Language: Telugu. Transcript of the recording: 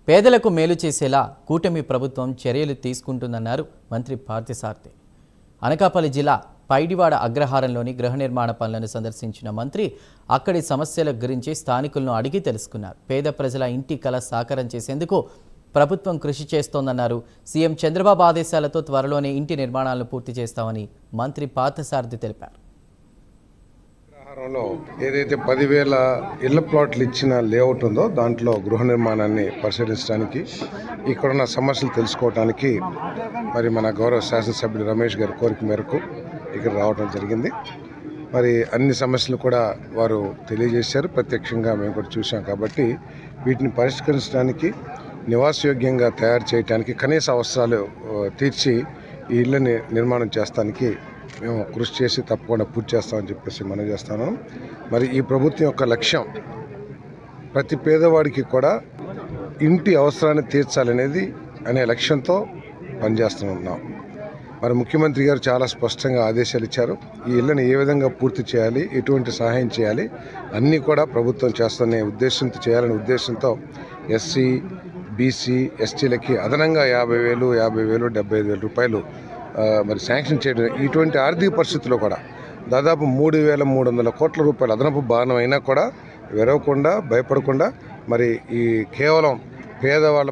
పేదలకు మేలు చేసేలా కూటమి ప్రభుత్వం చర్యలు తీసుకుంటుందన్నారు మంత్రి పార్థసారథి. అనకాపల్లి జిల్లా పైడివాడ అగ్రహారంలోని గృహ నిర్మాణ పనులను సందర్శించిన మంత్రి అక్కడి సమస్యల గురించి స్థానికులను అడిగి తెలుసుకున్నారు. పేద ప్రజల ఇంటి కల సాకారం చేసేందుకు ప్రభుత్వం కృషి చేస్తోందన్నారు. సీఎం చంద్రబాబు ఆదేశాలతో త్వరలోనే ఇంటి నిర్మాణాలను పూర్తి చేస్తామని మంత్రి పార్థసారథి తెలిపారు. ఏదైతే 10,000 ఇళ్ల ప్లాట్లు ఇచ్చిన లేఅవుట్ ఉందో దాంట్లో గృహ నిర్మాణాన్ని పరిశీలించడానికి, ఇక్కడున్న సమస్యలు తెలుసుకోవడానికి మరి మన గౌరవ శాసనసభ్యులు రమేష్ గారి కోరిక మేరకు ఇక్కడ రావడం జరిగింది. మరి అన్ని సమస్యలు కూడా వారు తెలియజేశారు, ప్రత్యక్షంగా మేము కూడా చూసాం. కాబట్టి వీటిని పరిష్కరించడానికి, నివాసయోగ్యంగా తయారు చేయడానికి, కనీస అవసరాలు తీర్చి ఈ ఇళ్ళని నిర్మాణం చేస్తానికి మేము కృషి చేసి తప్పకుండా పూర్తి చేస్తామని చెప్పేసి మనం చేస్తాను. మరి ఈ ప్రభుత్వం యొక్క లక్ష్యం ప్రతి పేదవాడికి కూడా ఇంటి అవసరాన్ని తీర్చాలనేది అనే లక్ష్యంతో పనిచేస్తున్నాం. మరి ముఖ్యమంత్రి గారు చాలా స్పష్టంగా ఆదేశాలు ఇచ్చారు. ఈ ఇళ్ళని ఏ విధంగా పూర్తి చేయాలి, ఎటువంటి సహాయం చేయాలి అన్నీ కూడా ప్రభుత్వం చేస్తున్న ఉద్దేశంతో చేయాలనే ఉద్దేశంతో ఎస్సీ, బీసీ, ఎస్టీలకి అదనంగా 50,000, 50,000, 75,000 రూపాయలు మరి శాంక్షన్ చేయడం. ఇటువంటి ఆర్థిక పరిస్థితుల్లో కూడా దాదాపు 3,300 కోట్ల రూపాయలు అదనపు భారం అయినా కూడా విరవకుండా, భయపడకుండా మరి ఈ కేవలం పేదవాళ్ళ